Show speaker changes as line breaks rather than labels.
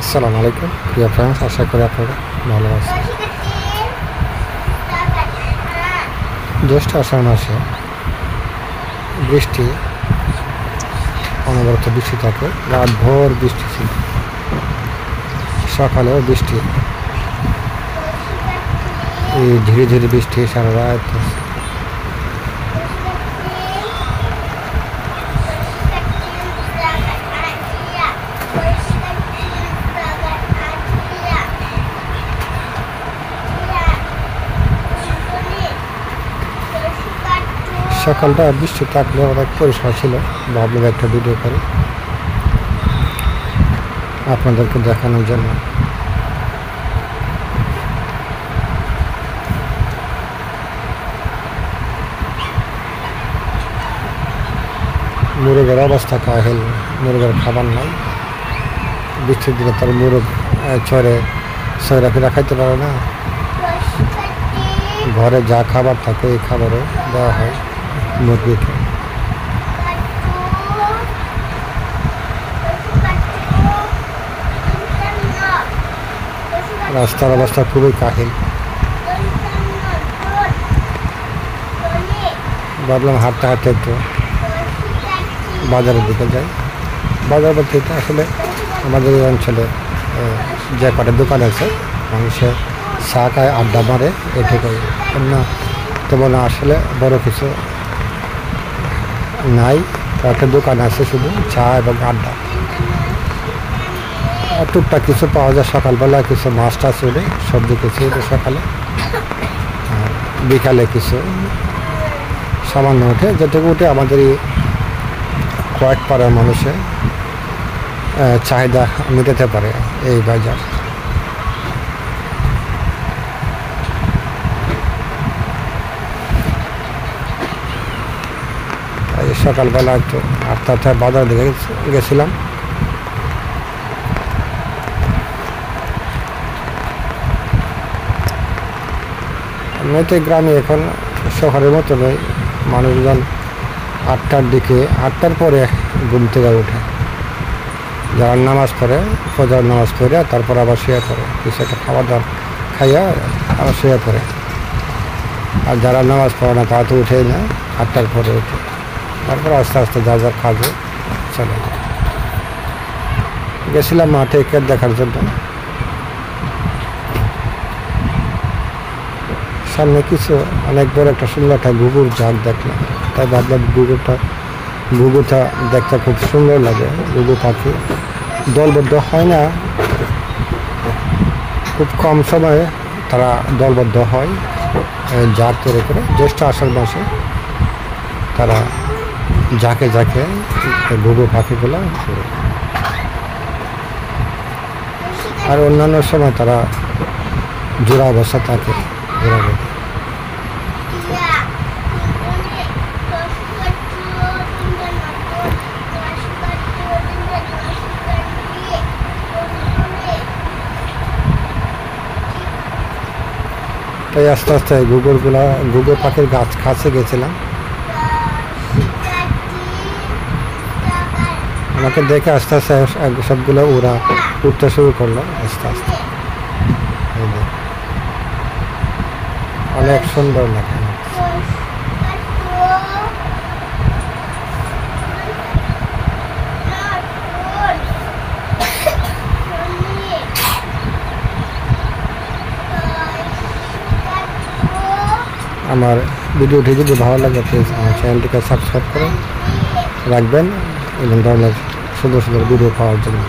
আসসালামু আলাইকুম প্রিয় ফ্রেন্ডস, আশা করি আপনারা ভালো আছেন। জ্যৈষ্ঠ আষাঢ় মাসে বৃষ্টি, অনবরত বৃষ্টি থাকে। রাত ভোর বৃষ্টি ছিল, সকালেও বৃষ্টি, এই ধীরে ধীরে বৃষ্টি সারা রাত। সকালটা বৃষ্টি থাকলে অনেক পরিষ্কার ছিল, ভাবলাম একটা ভিডিও করে আপনাদেরকে দেখানোর জন্য। মুরগের অবস্থা কাহিল, মুরগের খাবার নাই। বৃষ্টির দিনে তার মুরগ চড়ে ফিরা খাইতে পারে না। ঘরে যা খাবার থাকে এই খাবারও দেওয়া হয় মুরগিকে। রাস্তার অবস্থা খুবই কাহিল। ভাবলাম হাঁটতে হাঁটতে একটু বাজারের দিকে যাই। বাজার বলতে এটা আসলে আমাদের এই অঞ্চলে যে কটা দোকান আছে, মানুষের চা খায়, আড্ডা মারে, এটুকুই। না তেমন আসলে বড় কিছু নাই। কয়েকটা দোকান আছে শুধু চা এবং আড্ডা। টুকটাক কিছু পাওয়া যায় সকালবেলা, কিছু মাছ টাছ উঠে, সবজি কিছু উঠে সকালে, বিকালে কিছু সামান্য উঠে। যেটুকু উঠে আমাদের এই কয়েক পাড়ার মানুষের চাহিদা মেটাতে পারে এই বাজার। সকালবেলা একটু আটটা বাজার দিকে গেছিলাম। এমনিতে গ্রামে এখন শহরের মতো নয়, মানুষজন 8টার দিকে, 8টার পরে ঘুম থেকে ওঠে। যারা নামাজ পড়ে, ফজর নামাজ পড়ে তারপর আবার শুয়ে পড়ে, কিছু একটা খাবার দাবার খাইয়া আবার শুয়ে পড়ে। আর যারা নামাজ পড়ে না তারা তো উঠেই না, 8টার পরে উঠে। তারপর আস্তে আস্তে যা যা কাজে চলে। গেছিলাম মাঠে ক্রিকেট দেখার জন্য। সামনে কিছু অনেক বড় একটা সুন্দর একটা ঘুঘুর ঝাঁক দেখলাম, তাই ভাবলাম ঘুঘুটা দেখতে খুব সুন্দর লাগে। ঘুঘু পাখি দলবদ্ধ হয় না, খুব কম সময়ে তারা দলবদ্ধ হয় ঝাঁক তৈরি করে। জ্যৈষ্ঠ আষাঢ় মাসে তারা ঝাঁকে ঝাঁকে ঘুঘু পাখিগুলো, আর অন্যান্য সময় তারা জোড়া অবস্থা থাকে। তাই আস্তে আস্তে ঘুঘু পাখির গাছ কাছে গেছিলাম। আমাকে দেখে আস্তে আস্তে সবগুলো ওরা উঠতে শুরু করলো আস্তে আস্তে। অনেক সুন্দর লাগে। আমার ভিডিওটি যদি ভালো লাগে প্লিজ আমার চ্যানেলটিকে সাবস্ক্রাইব করে রাখবেন এবং ধরনের সুন্দর সুন্দর ভিডিও পাওয়ার জন্য।